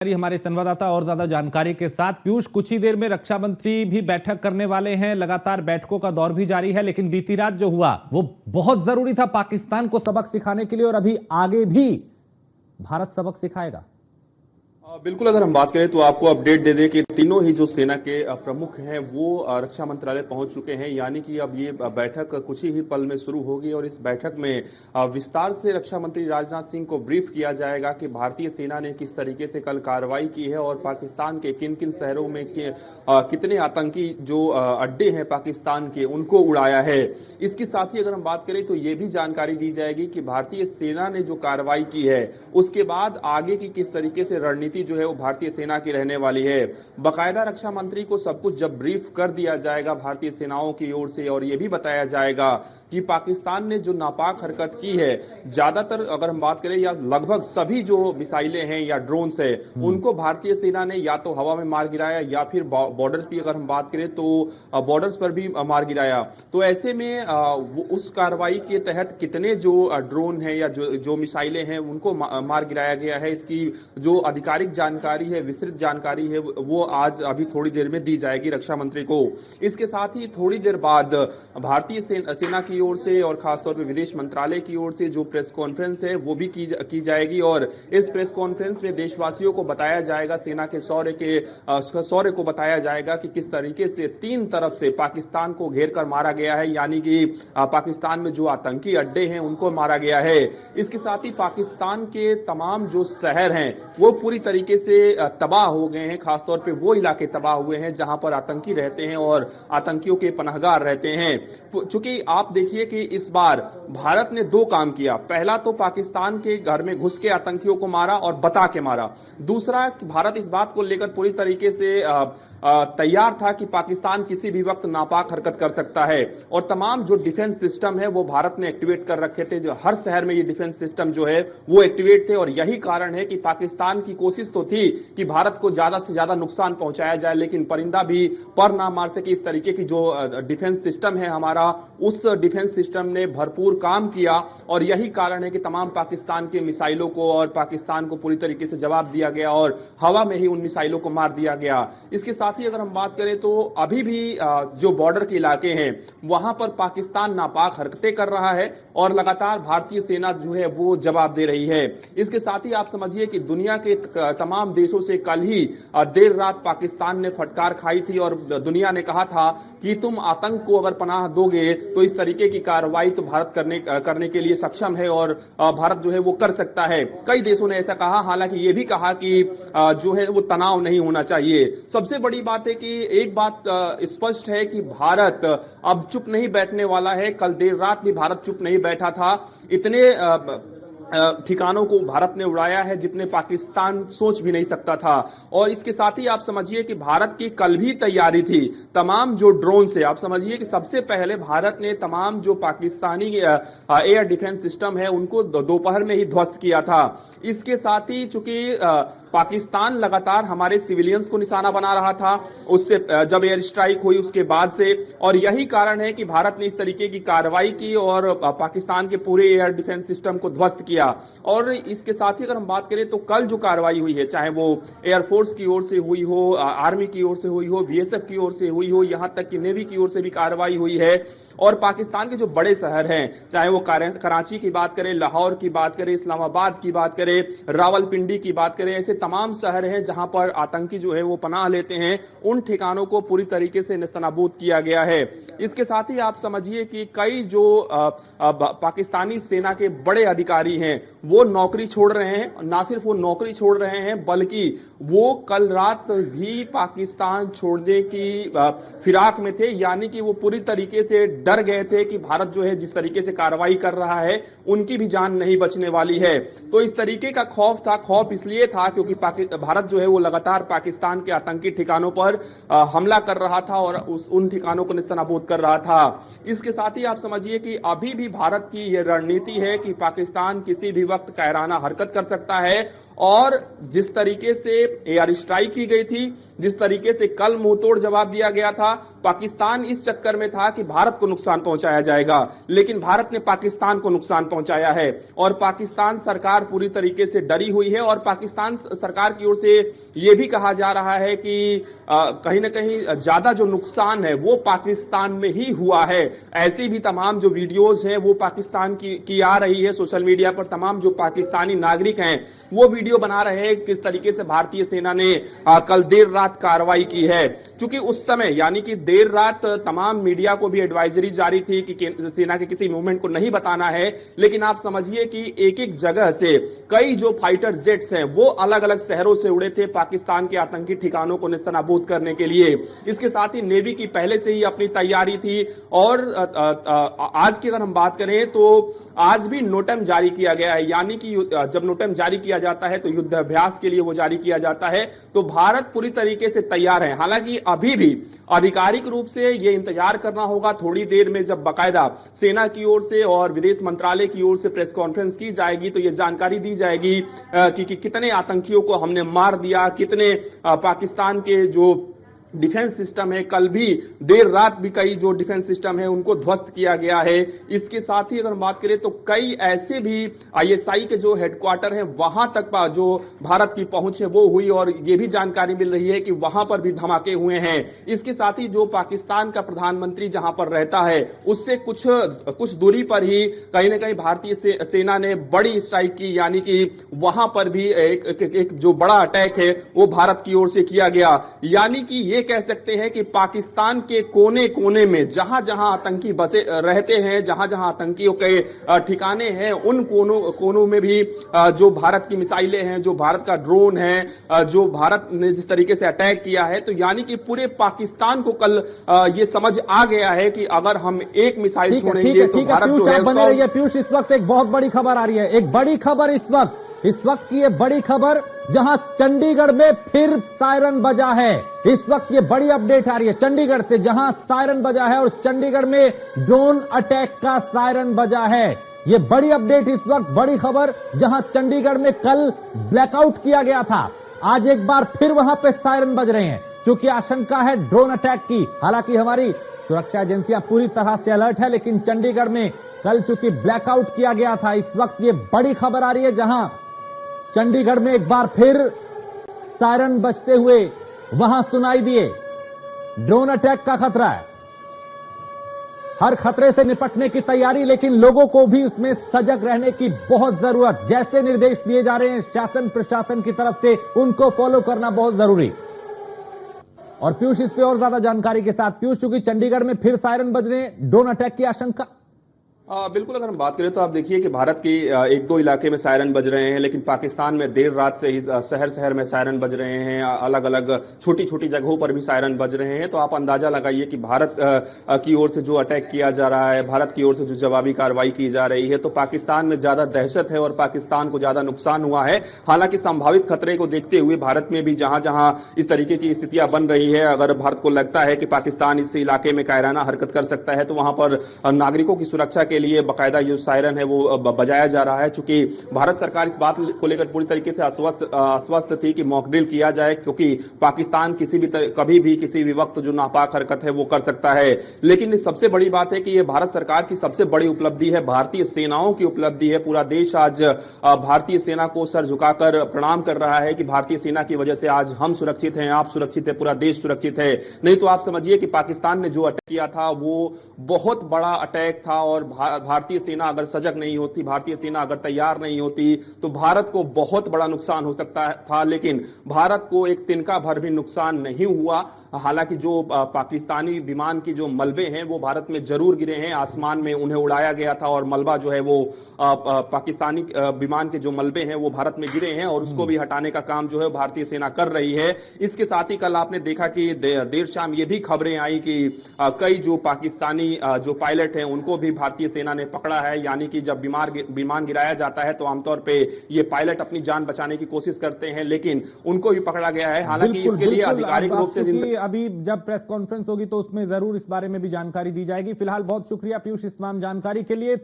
हमारे संवाददाता और ज्यादा जानकारी के साथ पीयूष, कुछ ही देर में रक्षा मंत्री भी बैठक करने वाले हैं। लगातार बैठकों का दौर भी जारी है, लेकिन बीती रात जो हुआ वो बहुत जरूरी था पाकिस्तान को सबक सिखाने के लिए, और अभी आगे भी भारत सबक सिखाएगा। बिल्कुल, अगर हम बात करें तो आपको अपडेट दे दें कि तीनों ही जो सेना के प्रमुख हैं वो रक्षा मंत्रालय पहुंच चुके हैं। यानी कि अब ये बैठक कुछ ही पल में शुरू होगी और इस बैठक में विस्तार से रक्षा मंत्री राजनाथ सिंह को ब्रीफ किया जाएगा कि भारतीय सेना ने किस तरीके से कल कार्रवाई की है और पाकिस्तान के किन किन शहरों में कितने आतंकी जो अड्डे हैं पाकिस्तान के उनको उड़ाया है। इसके साथ ही अगर हम बात करें तो ये भी जानकारी दी जाएगी कि भारतीय सेना ने जो कार्रवाई की है उसके बाद आगे की किस तरीके से रणनीति जो है वो भारतीय सेना की रहने वाली है। बकायदा रक्षा मंत्री को सब कुछ जब ब्रीफ कर दिया जाएगा भारतीय सेनाओं की ओर से, और यह भी बताया जाएगा कि पाकिस्तान ने जो नापाक हरकत की है, ज्यादातर अगर हम बात करें या लगभग सभी जो मिसाइलें हैं या ड्रोन्स है उनको भारतीय सेना ने या तो हवा में मार गिराया या फिर बॉर्डर्स की अगर हम बात करें तो बॉर्डर्स पर भी मार गिराया। तो ऐसे में उस कार्रवाई के तहत कितने जो ड्रोन है या जो मिसाइलें हैं उनको मार गिराया गया है, इसकी जो आधिकारिक जानकारी है, विस्तृत जानकारी है, वो आज अभी थोड़ी देर में दी जाएगी रक्षा मंत्री को। इसके साथ ही थोड़ी देर बाद भारतीय सेना की ओर से और खासतौर पर विदेश मंत्रालय की ओर से जो प्रेस कॉन्फ्रेंस है वो भी की जाएगी, और इस प्रेस कॉन्फ्रेंस में देशवासियों को बताया जाएगा, सेना के शौर्य को बताया जाएगा कि किस तरीके से तीन तरफ से पाकिस्तान को घेर कर मारा गया है। यानी कि पाकिस्तान में जो आतंकी अड्डे हैं उनको मारा गया है। इसके साथ ही पाकिस्तान के तमाम जो शहर हैं वो पूरी तरीके से तबाह हो गए हैं। खासतौर पे वो इलाके तबाह हुए हैं जहां पर आतंकी रहते हैं और आतंकियों के पनाहगार रहते हैं। चूंकि आप देखिए कि इस बार भारत ने दो काम किया। पहला तो पाकिस्तान के घर में घुस के आतंकियों को मारा और बता के मारा। दूसरा, भारत इस बात को लेकर पूरी तरीके से तैयार था कि पाकिस्तान किसी भी वक्त नापाक हरकत कर सकता है, और तमाम जो डिफेंस सिस्टम है वो भारत ने एक्टिवेट कर रखे थे। जो हर शहर में ये डिफेंस सिस्टम जो है वो एक्टिवेट थे, और यही कारण है कि पाकिस्तान की कोशिश तो थी कि भारत को ज्यादा से ज्यादा नुकसान पहुंचाया जाए, लेकिन परिंदा भी पर ना मार सके। इस तरीके की जो डिफेंस सिस्टम है हमारा, उस डिफेंस सिस्टम ने भरपूर काम किया, और यही कारण है कि तमाम पाकिस्तान के मिसाइलों को और पाकिस्तान को पूरी तरीके से जवाब दिया गया और हवा में ही उन मिसाइलों को मार दिया गया। इसके साथ ही अगर हम बात करें तो अभी भी जो बॉर्डर के इलाके हैं वहां पर पाकिस्तान नापाक हरकतें कर रहा है और लगातार भारतीय सेना जो है वो जवाब दे रही है। इसके साथ ही आप समझिए कि दुनिया के तमाम देशों से कल ही देर रात पाकिस्तान ने फटकार खाई थी, और दुनिया ने कहा था कि तुम आतंक को अगर पनाह दोगे तो इस तरीके की कार्रवाई तो भारत करने के लिए सक्षम है, और भारत जो है वो कर सकता है। कई देशों ने ऐसा कहा, हालांकि ये भी कहा कि जो है वो तनाव नहीं होना चाहिए। सबसे बड़ी बात है कि एक बात स्पष्ट है कि भारत अब चुप नहीं बैठने वाला है। कल देर रात भी भारत चुप नहीं बैठा था। इतने ठिकानों को भारत ने उड़ाया है जितने पाकिस्तान सोच भी नहीं सकता था। और इसके साथ ही आप समझिए कि भारत की कल भी तैयारी थी। तमाम जो ड्रोन से आप समझिए कि सबसे पहले भारत ने तमाम जो पाकिस्तानी एयर डिफेंस सिस्टम है उनको दोपहर में ही ध्वस्त किया था। इसके साथ ही चूंकि पाकिस्तान लगातार हमारे सिविलियंस को निशाना बना रहा था उससे जब एयर स्ट्राइक हुई उसके बाद से, और यही कारण है कि भारत ने इस तरीके की कार्रवाई की और पाकिस्तान के पूरे एयर डिफेंस सिस्टम को ध्वस्त किया। और इसके साथ ही अगर हम बात करें तो कल जो कार्रवाई हुई है, चाहे वो एयरफोर्स की ओर से हुई हो, आर्मी की ओर से हुई हो, बीएसएफ की ओर से हुई हो, यहां तक कि नेवी की ओर से भी कार्रवाई हुई है। और पाकिस्तान के जो बड़े शहर हैं, चाहे वो कराची की बात करें, लाहौर की बात करें, इस्लामाबाद की बात करें, रावलपिंडी की बात करें, ऐसे तमाम शहर हैं जहां पर आतंकी जो है वो पनाह लेते हैं, उन ठिकानों को पूरी तरीके से नेस्तनाबूद किया गया है। इसके साथ ही आप समझिए कि कई जो पाकिस्तानी सेना के बड़े अधिकारी हैं वो नौकरी छोड़ रहे हैं। ना सिर्फ वो नौकरी छोड़ रहे हैं बल्कि वो कल रात भी पाकिस्तान छोड़ने की फिराक में थे। यानी कि वो पूरी तरीके से डर गए थे कि भारत जो है जिस तरीके से कार्रवाई कर रहा है उनकी भी जान नहीं बचने वाली है। तो इस तरीके का खौफ था। खौफ इसलिए था क्योंकि भारत जो है वो लगातार पाकिस्तान के आतंकी ठिकानों पर हमला कर रहा था और उन ठिकानों को नेस्तनाबूद कर रहा था। इसके साथ ही आप समझिए कि अभी भी भारत की यह रणनीति है कि पाकिस्तान किसी भी वक्त कायराना हरकत कर सकता है और जिस तरीके से एयर स्ट्राइक की गई थी, जिस तरीके से कल मुंहतोड़ जवाब दिया गया था, पाकिस्तान इस चक्कर में था कि भारत को नुकसान पहुंचाया जाएगा, लेकिन भारत ने पाकिस्तान को नुकसान पहुंचाया है और पाकिस्तान सरकार पूरी तरीके से डरी हुई है। और पाकिस्तान सरकार की ओर से यह भी कहा जा रहा है कि कहीं ना कहीं ज्यादा जो नुकसान है वो पाकिस्तान में ही हुआ है। ऐसी भी तमाम जो वीडियोज हैं वो पाकिस्तान की आ रही है सोशल मीडिया पर। तमाम जो पाकिस्तानी नागरिक हैं वो वीडियो बना रहे हैं किस तरीके से भारतीय सेना ने कल देर रात कार्रवाई की है। क्योंकि उस समय यानी कि देर रात तमाम मीडिया को भी एडवाइजरी जारी थी कि सेना के किसी मूवमेंट को नहीं बताना है, लेकिन आप समझिए कि एक एक जगह से कई जो फाइटर जेट्स हैं वो अलग अलग शहरों से उड़े थे पाकिस्तान के आतंकी ठिकानों को निस्तानाबूद करने के लिए। इसके साथ ही नेवी की पहले से ही अपनी तैयारी थी। और आज की अगर हम बात करें तो आज भी नोटम जारी किया गया है, यानी कि जब नोटम जारी किया जाता है तो युद्ध अभ्यास के लिए वो जारी किया जाता है। तो भारत पूरी तरीके से तैयार है। हालांकि अभी भी आधिकारिक रूप से ये इंतजार करना होगा थोड़ी देर में, जब बाकायदा सेना की ओर से और विदेश मंत्रालय की ओर से प्रेस कॉन्फ्रेंस की जाएगी तो ये जानकारी दी जाएगी कि कितने आतंकियों को हमने मार दिया, कितने पाकिस्तान के जो डिफेंस सिस्टम है, कल भी देर रात भी कई जो डिफेंस सिस्टम है उनको ध्वस्त किया गया है। इसके साथ ही अगर हम बात करें तो कई ऐसे भी आईएसआई के जो हेडक्वार्टर हैं वहां तक जो भारत की पहुंच है वो हुई और ये भी जानकारी मिल रही है कि वहां पर भी धमाके हुए हैं। इसके साथ ही जो पाकिस्तान का प्रधानमंत्री जहां पर रहता है उससे कुछ दूरी पर ही कहीं ना कहीं भारतीय सेना ने बड़ी स्ट्राइक की, यानी कि वहां पर भी एक जो बड़ा अटैक है वो भारत की ओर से किया गया। यानी कि ये कह सकते हैं कि पाकिस्तान के कोने कोने में जहां जहां आतंकी बसे रहते हैं, जहां जहां आतंकियों के ठिकाने हैं, उन कोनों में भी जो भारत की मिसाइलें हैं, जो भारत का ड्रोन है, जो भारत ने जिस तरीके से अटैक किया है, तो यानी कि पूरे पाकिस्तान को कल ये समझ आ गया है कि अगर हम एक मिसाइल छोड़ेंगे तो भारत जो है। बने रहिए पीयूष, इस वक्त एक बहुत बड़ी खबर आ रही है, एक बड़ी खबर इस वक्त की ये बड़ी खबर जहां चंडीगढ़ में फिर सायरन बजा है। इस वक्त ये बड़ी अपडेट आ रही है चंडीगढ़ से, जहां सायरन बजा है और चंडीगढ़ में ड्रोन अटैक का सायरन बजा है। ये बड़ी अपडेट इस वक्त, बड़ी खबर, जहां चंडीगढ़ में कल ब्लैकआउट किया गया था, आज एक बार फिर वहां पे सायरन बज रहे हैं क्योंकि आशंका है ड्रोन अटैक की। हालांकि हमारी सुरक्षा एजेंसियां पूरी तरह से अलर्ट है, लेकिन चंडीगढ़ में कल चूंकि ब्लैकआउट किया गया था, इस वक्त ये बड़ी खबर आ रही है जहां चंडीगढ़ में एक बार फिर सायरन बजते हुए वहां सुनाई दिए। ड्रोन अटैक का खतरा है, हर खतरे से निपटने की तैयारी, लेकिन लोगों को भी उसमें सजग रहने की बहुत जरूरत। जैसे निर्देश दिए जा रहे हैं शासन प्रशासन की तरफ से, उनको फॉलो करना बहुत जरूरी। और पीयूष इस पे और ज्यादा जानकारी के साथ, पीयूष चूंकि चंडीगढ़ में फिर सायरन बज रहे हैं, ड्रोन अटैक की आशंका। बिल्कुल, अगर हम बात करें तो आप देखिए कि भारत के एक दो इलाके में सायरन बज रहे हैं, लेकिन पाकिस्तान में देर रात से ही शहर शहर में सायरन बज रहे हैं, अलग अलग छोटी छोटी जगहों पर भी सायरन बज रहे हैं। तो आप अंदाजा लगाइए कि भारत की ओर से जो अटैक किया जा रहा है, भारत की ओर से जो जवाबी कार्रवाई की जा रही है, तो पाकिस्तान में ज्यादा दहशत है और पाकिस्तान को ज्यादा नुकसान हुआ है। हालांकि संभावित खतरे को देखते हुए भारत में भी जहां जहां इस तरीके की स्थितियां बन रही है, अगर भारत को लगता है कि पाकिस्तान इस इलाके में कायराना हरकत कर सकता है तो वहां पर नागरिकों की सुरक्षा के लिए बाकायदा जो सायरन है वो बजाया जा रहा है। चूंकि भारत सरकार इस बात को लेकर पूरी तरीके से आश्वस्त थी कि मॉक ड्रिल किया जाए, क्योंकि पाकिस्तान कभी भी किसी भी वक्त जो नापाक हरकत है वो कर सकता है। लेकिन सबसे बड़ी बात है कि ये भारत सरकार की सबसे बड़ी उपलब्धि है, भारतीय सेनाओं की उपलब्धि है। पूरा देश आज भारतीय सेना को सर झुकाकर प्रणाम कर रहा है कि भारतीय सेना की वजह से आज हम सुरक्षित हैं, आप सुरक्षित है, पूरा देश सुरक्षित है। नहीं तो आप समझिए कि पाकिस्तान ने जो अटैक किया था वो बहुत बड़ा अटैक था और भारतीय सेना अगर सजग नहीं होती, भारतीय सेना अगर तैयार नहीं होती तो भारत को बहुत बड़ा नुकसान हो सकता था। लेकिन भारत को एक तिनका भर भी नुकसान नहीं हुआ। हालांकि जो पाकिस्तानी विमान की जो मलबे हैं वो भारत में जरूर गिरे हैं, आसमान में उन्हें उड़ाया गया था और मलबा जो है वो पाकिस्तानी विमान के जो मलबे हैं वो भारत में गिरे हैं और उसको भी हटाने का काम जो है भारतीय सेना कर रही है। इसके साथ ही कल आपने देखा कि देर शाम ये भी खबरें आई कि कई जो पाकिस्तानी जो पायलट हैं उनको भी भारतीय सेना ने पकड़ा है। यानी कि जब विमान गिराया जाता है तो आमतौर पे ये पायलट अपनी जान बचाने की कोशिश करते हैं, लेकिन उनको भी पकड़ा गया है। हालांकि इसके लिए आधिकारिक रूप से अभी जब प्रेस कॉन्फ्रेंस होगी तो उसमें जरूर इस बारे में भी जानकारी दी जाएगी। फिलहाल बहुत शुक्रिया पीयूष इस तमाम जानकारी के लिए।